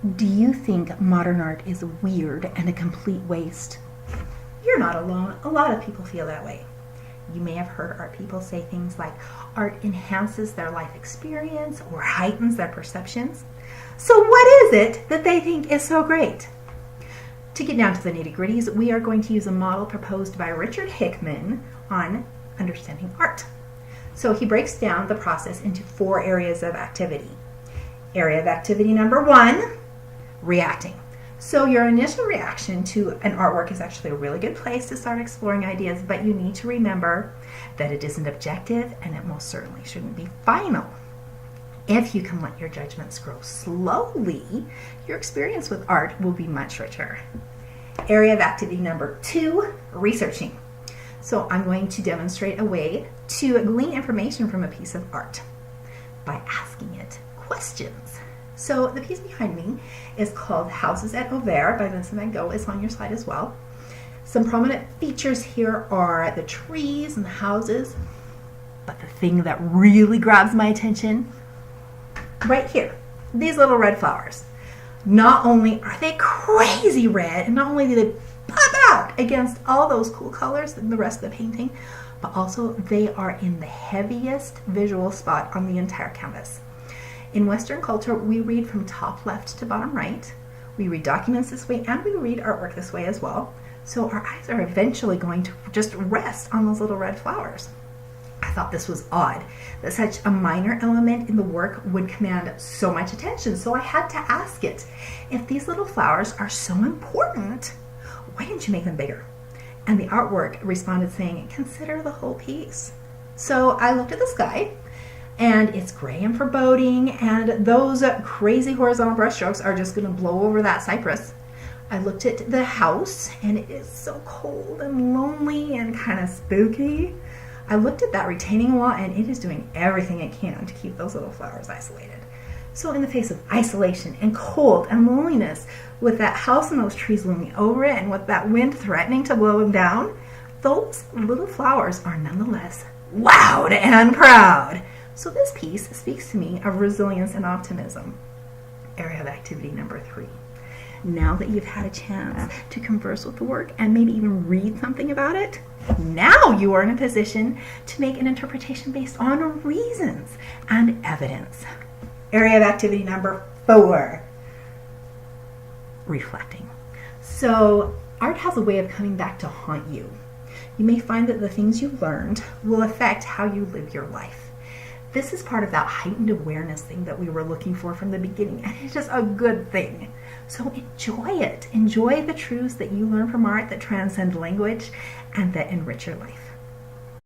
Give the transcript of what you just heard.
Do you think modern art is weird and a complete waste? You're not alone. A lot of people feel that way. You may have heard art people say things like art enhances their life experience or heightens their perceptions. So what is it that they think is so great? To get down to the nitty-gritties, we are going to use a model proposed by Richard Hickman on understanding art. So he breaks down the process into 4 areas of activity. Area of activity number 1, reacting. So your initial reaction to an artwork is actually a really good place to start exploring ideas, but you need to remember that it isn't objective and it most certainly shouldn't be final. If you can let your judgments grow slowly, your experience with art will be much richer. Area of activity number 2, researching. So I'm going to demonstrate a way to glean information from a piece of art by asking it questions. So the piece behind me is called Houses at Auvers by Vincent van Gogh. It's on your slide as well. Some prominent features here are the trees and the houses, but the thing that really grabs my attention, right here, these little red flowers. Not only are they crazy red, and not only do they pop out against all those cool colors and the rest of the painting, but also they are in the heaviest visual spot on the entire canvas. In Western culture, we read from top left to bottom right. We read documents this way, and we read artwork this way as well. So our eyes are eventually going to just rest on those little red flowers. I thought this was odd, that such a minor element in the work would command so much attention. So I had to ask it, if these little flowers are so important, why didn't you make them bigger? And the artwork responded saying, consider the whole piece. So I looked at the sky, and it's gray and foreboding, and those crazy horizontal brushstrokes are just going to blow over that cypress. I looked at the house, and it is so cold and lonely and kind of spooky. I looked at that retaining wall, and it is doing everything it can to keep those little flowers isolated. So in the face of isolation and cold and loneliness, with that house and those trees looming over it, and with that wind threatening to blow them down, those little flowers are nonetheless loud and proud. So this piece speaks to me of resilience and optimism. Area of activity number 3. Now that you've had a chance to converse with the work and maybe even read something about it, now you are in a position to make an interpretation based on reasons and evidence. Area of activity number 4, reflecting. So art has a way of coming back to haunt you. You may find that the things you learned will affect how you live your life. This is part of that heightened awareness thing that we were looking for from the beginning, and it's just a good thing. So enjoy it. Enjoy the truths that you learn from art that transcend language and that enrich your life.